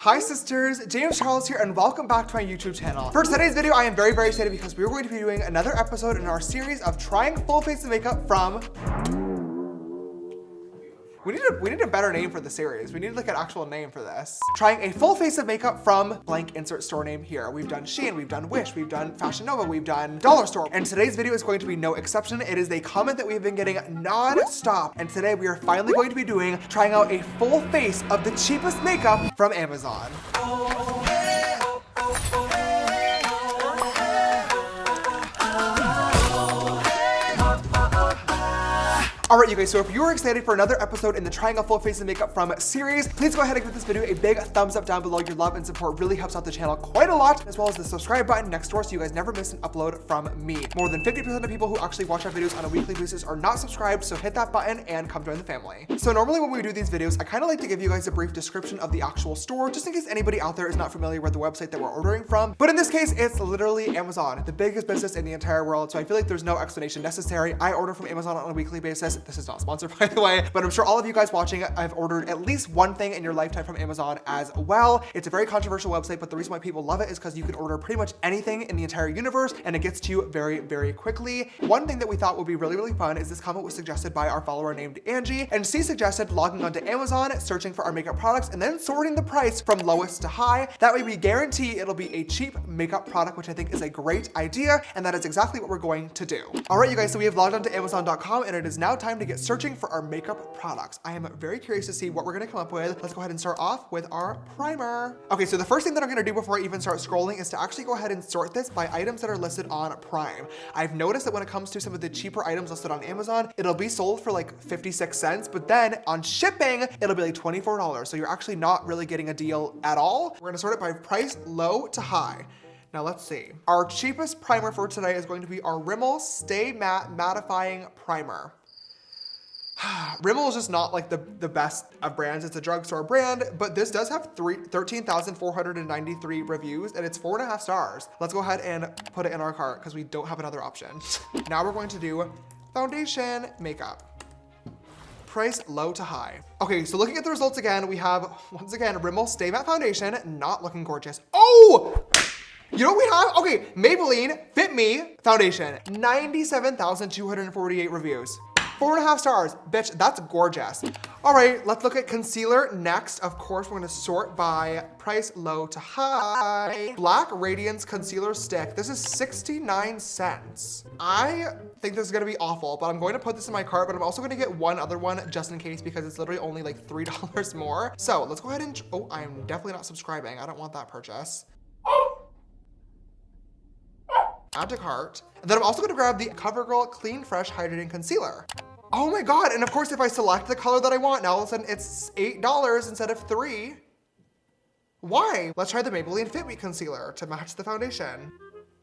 Hi sisters, James Charles here and welcome back to my YouTube channel. For today's video, I am very, very excited because we're going to be doing another episode in our series of trying full face of makeup from... We need a better name for the series. We need like an actual name for this. Trying a full face of makeup from blank insert store name here. We've done Shein, we've done Wish, we've done Fashion Nova, we've done Dollar Store. And today's video is going to be no exception. It is a comment that we've been getting non-stop. And today we are finally going to be trying out a full face of the cheapest makeup from Amazon. All right, you guys, so if you are excited for another episode in the Trying a Full Face of Makeup from series, please go ahead and give this video a big thumbs up down below. Your love and support really helps out the channel quite a lot, as well as the subscribe button next door so you guys never miss an upload from me. More than 50% of people who actually watch our videos on a weekly basis are not subscribed, so hit that button and come join the family. So normally when we do these videos, I kind of like to give you guys a brief description of the actual store, just in case anybody out there is not familiar with the website that we're ordering from. But in this case, it's literally Amazon, the biggest business in the entire world, so I feel like there's no explanation necessary. I order from Amazon on a weekly basis. This is not sponsored, by the way, but I'm sure all of you guys watching I've ordered at least one thing in your lifetime from Amazon as well. It's a very controversial website, but the reason why people love it is because you can order pretty much anything in the entire universe and it gets to you very, very quickly. One thing that we thought would be really, really fun is this comment was suggested by our follower named Angie, and she suggested logging onto Amazon, searching for our makeup products, and then sorting the price from lowest to high. That way we guarantee it'll be a cheap makeup product, which I think is a great idea, and that is exactly what we're going to do. All right, you guys, so we have logged onto Amazon.com, and it is now time to get searching for our makeup products. I am very curious to see what we're gonna come up with. Let's go ahead and start off with our primer. Okay, so the first thing that I'm gonna do before I even start scrolling is to actually go ahead and sort this by items that are listed on Prime. I've noticed that when it comes to some of the cheaper items listed on Amazon, it'll be sold for like 56 cents, but then on shipping, it'll be like $24. So you're actually not really getting a deal at all. We're gonna sort it by price low to high. Now let's see. Our cheapest primer for today is going to be our Rimmel Stay Matte Mattifying Primer. Rimmel is just not like the best of brands. It's a drugstore brand, but this does have 13,493 reviews and it's 4.5 stars. Let's go ahead and put it in our cart because we don't have another option. Now we're going to do foundation makeup. Price low to high. Okay, so looking at the results again, we have, once again, Rimmel Stay Matte Foundation, not looking gorgeous. Oh! You know what we have? Okay, Maybelline Fit Me Foundation, 97,248 reviews. 4.5 stars, bitch, that's gorgeous. All right, let's look at concealer next. Of course, we're gonna sort by price low to high. Black Radiance Concealer Stick. This is 69 cents. I think this is gonna be awful, but I'm going to put this in my cart, but I'm also gonna get one other one just in case because it's literally only like $3 more. So let's go ahead and, oh, I'm definitely not subscribing. I don't want that purchase. Add to cart. And then I'm also gonna grab the CoverGirl Clean Fresh Hydrating Concealer. Oh my God, and of course if I select the color that I want, now all of a sudden it's $8 instead of $3. Why? Let's try the Maybelline Fit Me Concealer to match the foundation.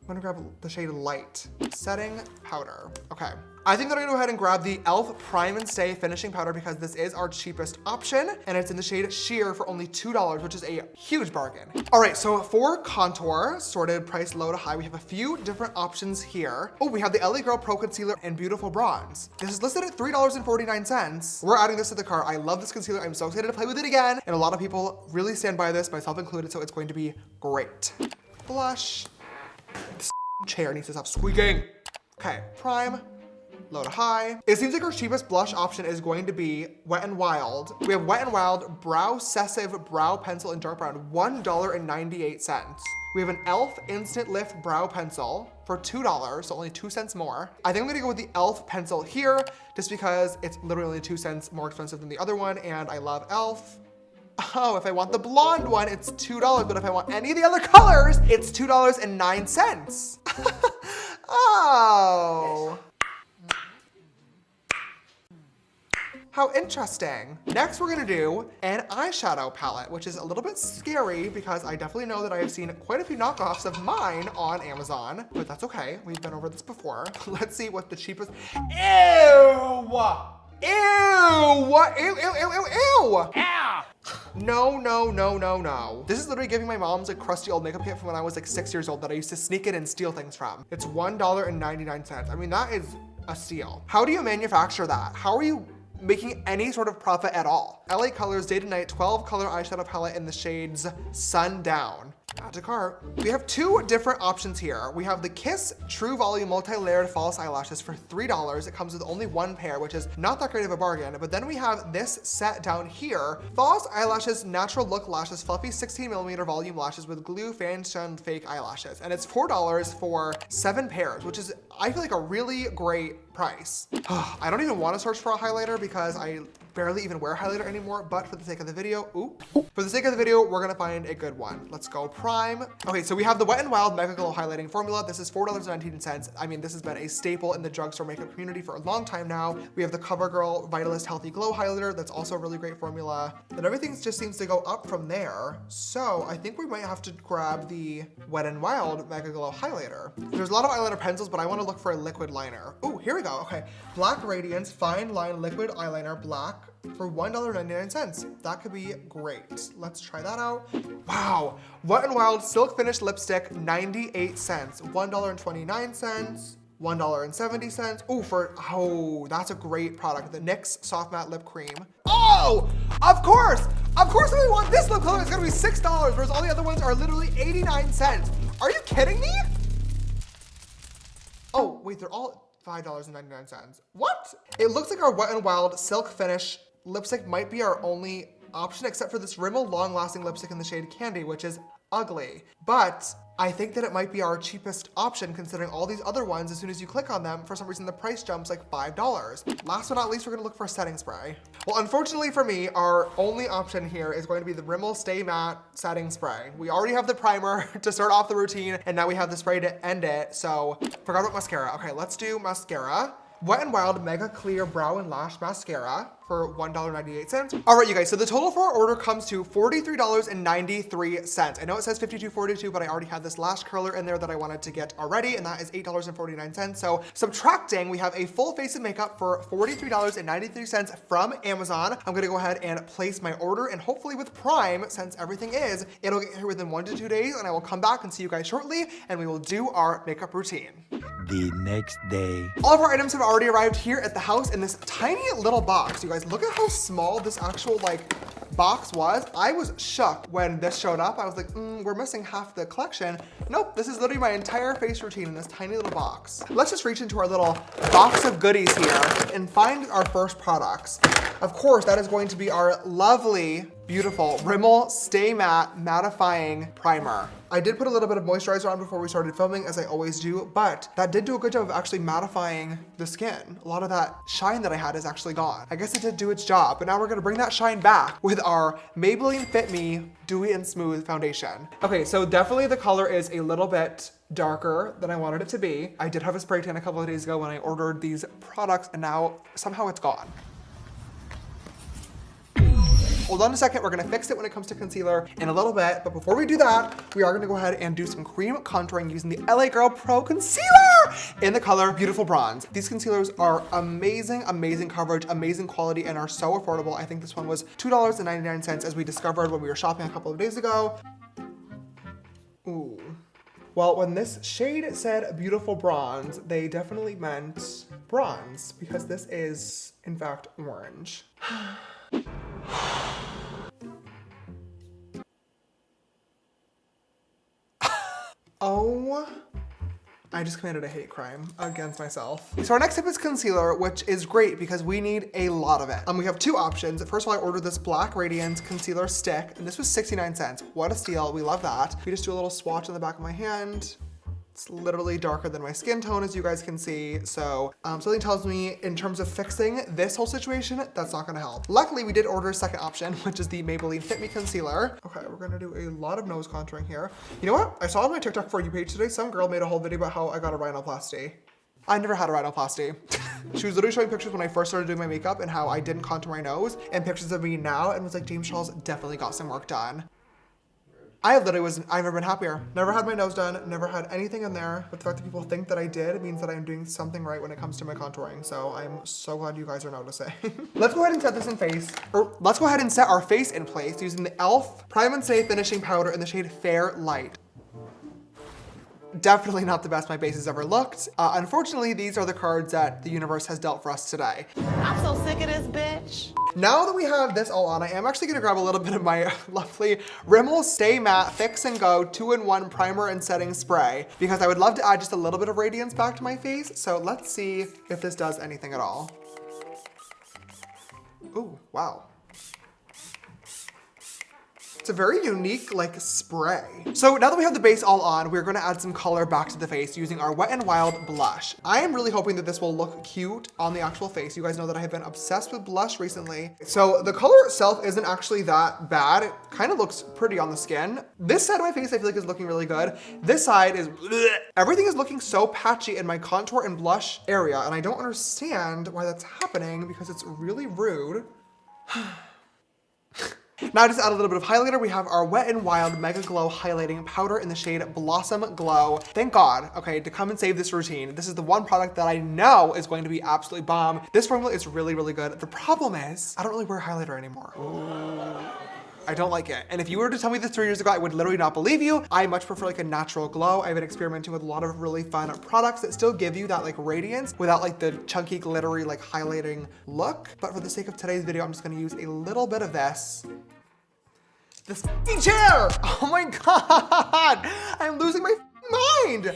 I'm gonna grab the shade Light. Setting powder, okay. I think that I'm gonna go ahead and grab the e.l.f. Prime and Stay Finishing Powder because this is our cheapest option and it's in the shade Sheer for only $2, which is a huge bargain. All right, so for contour, sorted price low to high, we have a few different options here. Oh, we have the LA Girl Pro Concealer and Beautiful Bronze. This is listed at $3.49. We're adding this to the cart. I love this concealer. I'm so excited to play with it again. And a lot of people really stand by this, myself included, so it's going to be great. Blush. This chair needs to stop squeaking. Okay, prime. Low to high. It seems like our cheapest blush option is going to be Wet n Wild. We have Wet n Wild Brow-cessive Brow Pencil in dark brown, $1.98. We have an e.l.f. Instant Lift Brow Pencil for $2, so only 2 cents more. I think I'm gonna go with the e.l.f. pencil here, just because it's literally only 2 cents more expensive than the other one, and I love e.l.f. Oh, if I want the blonde one, it's $2, but if I want any of the other colors, it's $2.09. Oh. How interesting. Next, we're gonna do an eyeshadow palette, which is a little bit scary because I definitely know that I have seen quite a few knockoffs of mine on Amazon, but that's okay. We've been over this before. Let's see what the cheapest, ew! Ew! Ew, ew, ew, ew, ew! Ow! No, no, no, no, no. This is literally giving my mom's like crusty old makeup kit from when I was like 6 years old that I used to sneak it and steal things from. It's $1.99. I mean, that is a steal. How do you manufacture that? How are you making any sort of profit at all. LA Colors Day to Night 12 color eyeshadow palette in the shades Sundown. Add to cart. We have two different options here. We have the Kiss True Volume Multi-Layered False Eyelashes for $3. It comes with only one pair, which is not that great of a bargain. But then we have this set down here. False Eyelashes Natural Look Lashes, fluffy 16mm volume lashes with glue fan shunned fake eyelashes. And it's $4 for 7 pairs, which is, I feel like, a really great price. I don't even want to search for a highlighter because I barely even wear highlighter anymore, but for the sake of the video, for the sake of the video, we're gonna find a good one. Let's go Prime. Okay, so we have the Wet n Wild Mega Glow Highlighting Formula. This is $4.19. I mean, this has been a staple in the drugstore makeup community for a long time now. We have the CoverGirl Vitalist Healthy Glow Highlighter. That's also a really great formula. And everything just seems to go up from there. So I think we might have to grab the Wet n Wild Mega Glow Highlighter. There's a lot of eyeliner pencils, but I wanna look for a liquid liner. Oh, here we go, okay. Black Radiance Fine Line Liquid Eyeliner Black for $1.99. That could be great. Let's try that out. Wow, Wet n Wild Silk Finish Lipstick, 98 cents, $1.29. $1.70. Oh, that's a great product. The NYX Soft Matte Lip Cream. Oh, of course we want this lip color. It's gonna be $6, whereas all the other ones are literally 89 cents. Are you kidding me? Oh, wait, they're all $5.99. What? It looks like our Wet n Wild Silk Finish lipstick might be our only option, except for this Rimmel Long Lasting lipstick in the shade Candy, which is ugly. But I think that it might be our cheapest option considering all these other ones, as soon as you click on them, for some reason the price jumps like $5. Last but not least, we're gonna look for a setting spray. Well, unfortunately for me, our only option here is going to be the Rimmel Stay Matte Setting Spray. We already have the primer to start off the routine, and now we have the spray to end it, so forgot about mascara. Okay, let's do mascara. Wet n Wild Mega Clear Brow and Lash Mascara for $1.98. All right, you guys, so the total for our order comes to $43.93. I know it says $52.42, but I already had this lash curler in there that I wanted to get already, and that is $8.49. So subtracting, we have a full face of makeup for $43.93 from Amazon. I'm gonna go ahead and place my order, and hopefully with Prime, since everything is, it'll get here within 1 to 2 days, and I will come back and see you guys shortly, and we will do our makeup routine. The next day. All of our items have already arrived here at the house in this tiny little box. You guys, look at how small this actual box was. I was shook when this showed up. I was like, we're missing half the collection. Nope, this is literally my entire face routine in this tiny little box. Let's just reach into our little box of goodies here and find our first products. Of course, that is going to be our lovely, beautiful Rimmel Stay Matte Mattifying Primer. I did put a little bit of moisturizer on before we started filming, as I always do, but that did do a good job of actually mattifying the skin. A lot of that shine that I had is actually gone. I guess it did do its job, but now we're gonna bring that shine back with our Maybelline Fit Me Dewy and Smooth Foundation. Okay, so definitely the color is a little bit darker than I wanted it to be. I did have a spray tan a couple of days ago when I ordered these products, and now somehow it's gone. Hold on a second, we're gonna fix it when it comes to concealer in a little bit, but before we do that, we are gonna go ahead and do some cream contouring using the LA Girl Pro Concealer in the color Beautiful Bronze. These concealers are amazing, amazing coverage, amazing quality, and are so affordable. I think this one was $2.99 as we discovered when we were shopping a couple of days ago. Ooh. Well, when this shade said Beautiful Bronze, they definitely meant bronze, because this is, in fact, orange. Oh, I just committed a hate crime against myself. So our next tip is concealer, which is great because we need a lot of it. We have two options. First of all, I ordered this Black Radiance Concealer Stick, and this was 69 cents. What a steal, we love that. We just do a little swatch on the back of my hand. It's literally darker than my skin tone, as you guys can see. So something tells me in terms of fixing this whole situation, that's not gonna help. Luckily, we did order a second option, which is the Maybelline Fit Me Concealer. Okay, we're gonna do a lot of nose contouring here. You know what? I saw on my TikTok For You page today, some girl made a whole video about how I got a rhinoplasty. I never had a rhinoplasty. She was literally showing pictures when I first started doing my makeup and how I didn't contour my nose, and pictures of me now, and was like, James Charles definitely got some work done. I've never been happier. Never had my nose done, never had anything in there. But the fact that people think that I did means that I'm doing something right when it comes to my contouring. So I'm so glad you guys are noticing. Let's go ahead and set this in face. Let's go ahead and set our face in place using the e.l.f. Prime and Stay Finishing Powder in the shade Fair Light. definitely not the best my base has ever looked. Unfortunately, these are the cards that the universe has dealt for us today. I'm so sick of this bitch. Now that we have this all on, I am actually gonna grab a little bit of my lovely Rimmel Stay Matte Fix and Go 2-in-1 Primer and Setting Spray because I would love to add just a little bit of radiance back to my face. So let's see if this does anything at all. Ooh, wow. It's a very unique like spray. So now that we have the base all on, we're gonna add some color back to the face using our Wet n Wild blush. I am really hoping that this will look cute on the actual face. You guys know that I have been obsessed with blush recently. So the color itself isn't actually that bad. It kind of looks pretty on the skin. This side of my face I feel like is looking really good. This side is bleh. Everything is looking so patchy in my contour and blush area, and I don't understand why that's happening because it's really rude. Now just add a little bit of highlighter. We have our Wet n Wild Mega Glow Highlighting Powder in the shade Blossom Glow. Thank God, okay, to come and save this routine. This is the one product that I know is going to be absolutely bomb. This formula is really, really good. The problem is, I don't really wear highlighter anymore. I don't like it. And if you were to tell me this 3 years ago, I would literally not believe you. I much prefer like a natural glow. I've been experimenting with a lot of really fun products that still give you that like radiance without like the chunky, glittery, like highlighting look. But for the sake of today's video, I'm just gonna use a little bit of this. This f***ing chair! Oh my God! I'm losing my mind!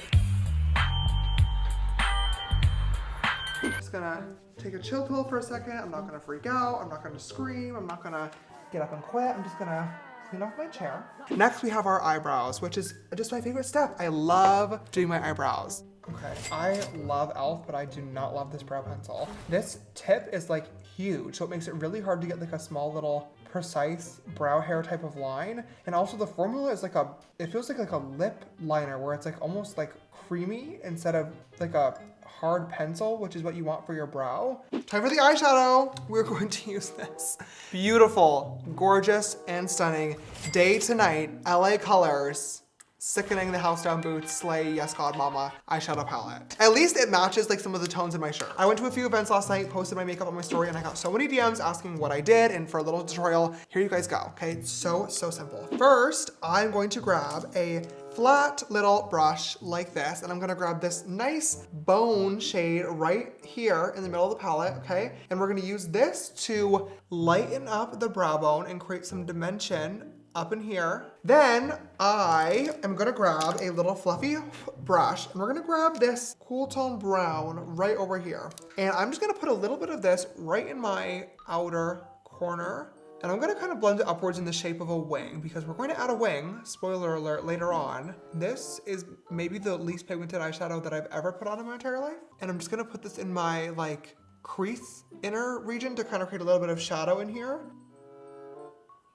I'm just gonna take a chill pill for a second. I'm not gonna freak out. I'm not gonna scream. I'm not gonna get up and quit. I'm just gonna clean off my chair. Next, we have our eyebrows, which is just my favorite step. I love doing my eyebrows. Okay, I love e.l.f., but I do not love this brow pencil. This tip is like huge, so it makes it really hard to get like a small little precise brow hair type of line. And also the formula is like it feels like a lip liner where it's like almost like creamy instead of like a hard pencil, which is what you want for your brow. Time for the eyeshadow. We're going to use this beautiful, gorgeous, and stunning Day to Night LA Colors Sickening the House Down Boots Slay Yes God Mama eyeshadow palette. At least it matches like some of the tones in my shirt. I went to a few events last night, posted my makeup on my story, and I got so many DMs asking what I did, and for a little tutorial, here you guys go, okay? It's so simple. First, I'm going to grab a flat little brush like this, and I'm gonna grab this nice bone shade right here in the middle of the palette, okay? And we're gonna use this to lighten up the brow bone and create some dimension up in here. Then I am gonna grab a little fluffy brush, and we're gonna grab this cool tone brown right over here. And I'm just gonna put a little bit of this right in my outer corner. And I'm gonna kind of blend it upwards in the shape of a wing because we're going to add a wing, spoiler alert, later on. This is maybe the least pigmented eyeshadow that I've ever put on in my entire life. And I'm just gonna put this in my like crease inner region to kind of create a little bit of shadow in here.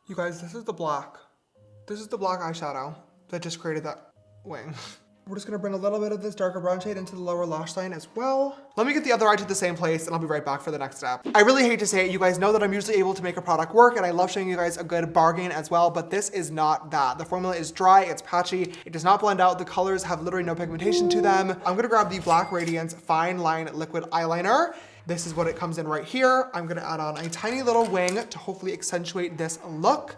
You guys, this is the black. This is the black eyeshadow that just created that wing. We're just gonna bring a little bit of this darker brown shade into the lower lash line as well. Let me get the other eye to the same place and I'll be right back for the next step. I really hate to say it, you guys know that I'm usually able to make a product work and I love showing you guys a good bargain as well, but this is not that. The formula is dry, it's patchy, it does not blend out, the colors have literally no pigmentation to them. I'm gonna grab the Black Radiance Fine Line Liquid Eyeliner. This is what it comes in right here. I'm gonna add on a tiny little wing to hopefully accentuate this look.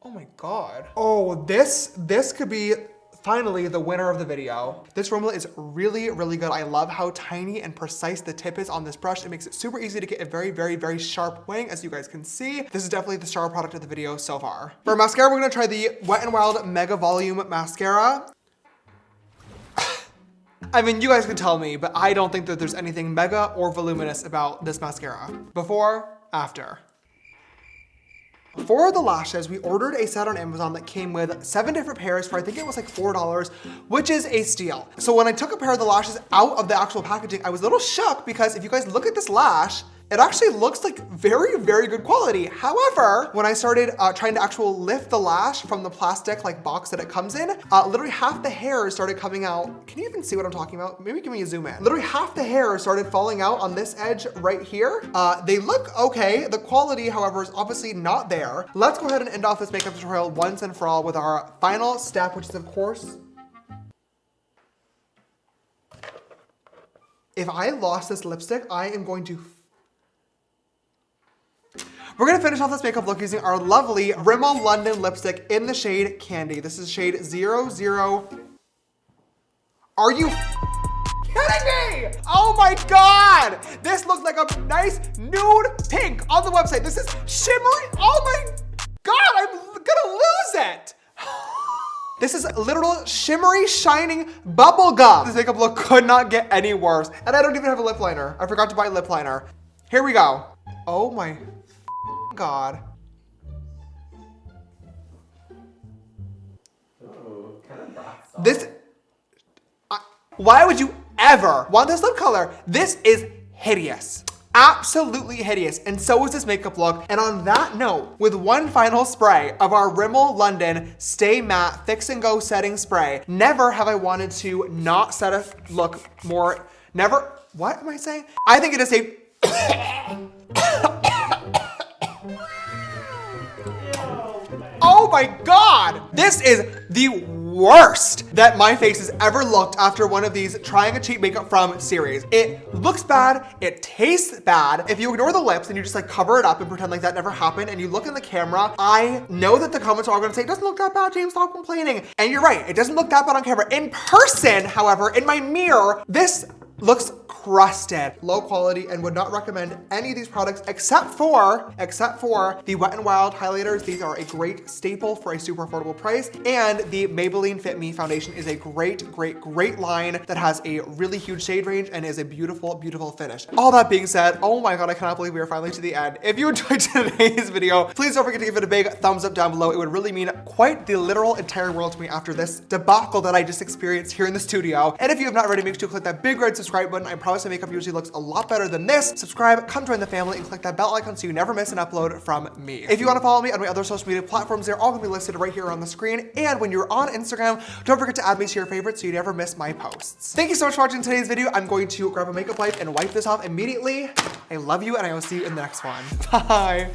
Oh my God. Oh, this could be finally the winner of the video. This formula is really, really good. I love how tiny and precise the tip is on this brush. It makes it super easy to get a very, very, very sharp wing, as you guys can see. This is definitely the star product of the video so far. For mascara, we're gonna try the Wet n Wild Mega Volume Mascara. I mean, you guys can tell me, but I don't think that there's anything mega or voluminous about this mascara. Before, after. For the lashes, we ordered a set on Amazon that came with 7 different pairs for I think it was like $4, which is a steal. So when I took a pair of the lashes out of the actual packaging, I was a little shocked because if you guys look at this lash, it actually looks like very, very good quality. However, when I started trying to actually lift the lash from the plastic like box that it comes in, literally half the hair started coming out. Can you even see what I'm talking about? Maybe give me a zoom in. Literally half the hair started falling out on this edge right here. They look okay. The quality, however, is obviously not there. Let's go ahead and end off this makeup tutorial once and for all with our final step, which is of course, if I lost this lipstick, I am going to We're gonna finish off this makeup look using our lovely Rimmel London lipstick in the shade Candy. This is shade 00. Are you kidding me? Oh my God. This looks like a nice nude pink on the website. This is shimmery. Oh my God, I'm gonna lose it. This is literal shimmery, shining bubble gum. This makeup look could not get any worse. And I don't even have a lip liner. I forgot to buy lip liner. Here we go. Oh my God. This, why would you ever want this lip color? This is hideous. Absolutely hideous, and so is this makeup look. And on that note, with one final spray of our Rimmel London Stay Matte Fix and Go Setting Spray, never have I wanted to not set a look more, never, what am I saying? I think it is a, oh my God, this is the worst that my face has ever looked after one of these trying a cheap makeup from series. It looks bad, it tastes bad. If you ignore the lips and you just like cover it up and pretend like that never happened and you look in the camera, I know that the comments are all gonna say, it doesn't look that bad, James, stop complaining. And you're right, it doesn't look that bad on camera. In person, however, in my mirror, this looks crusted, low quality, and would not recommend any of these products except for the Wet n Wild highlighters. These are a great staple for a super affordable price. And the Maybelline Fit Me foundation is a great line that has a really huge shade range and is a beautiful, beautiful finish. All that being said, oh my God, I cannot believe we are finally to the end. If you enjoyed today's video, please don't forget to give it a big thumbs up down below. It would really mean quite the literal entire world to me after this debacle that I just experienced here in the studio. And if you have not already, make sure to click that big red subscribe button. I promise my makeup usually looks a lot better than this. Subscribe, come join the family, and click that bell icon so you never miss an upload from me. If you want to follow me on my other social media platforms, they're all gonna be listed right here on the screen. And when you're on Instagram, don't forget to add me to your favorites so you never miss my posts. Thank you so much for watching today's video. I'm going to grab a makeup wipe and wipe this off immediately. I love you, and I will see you in the next one. Bye.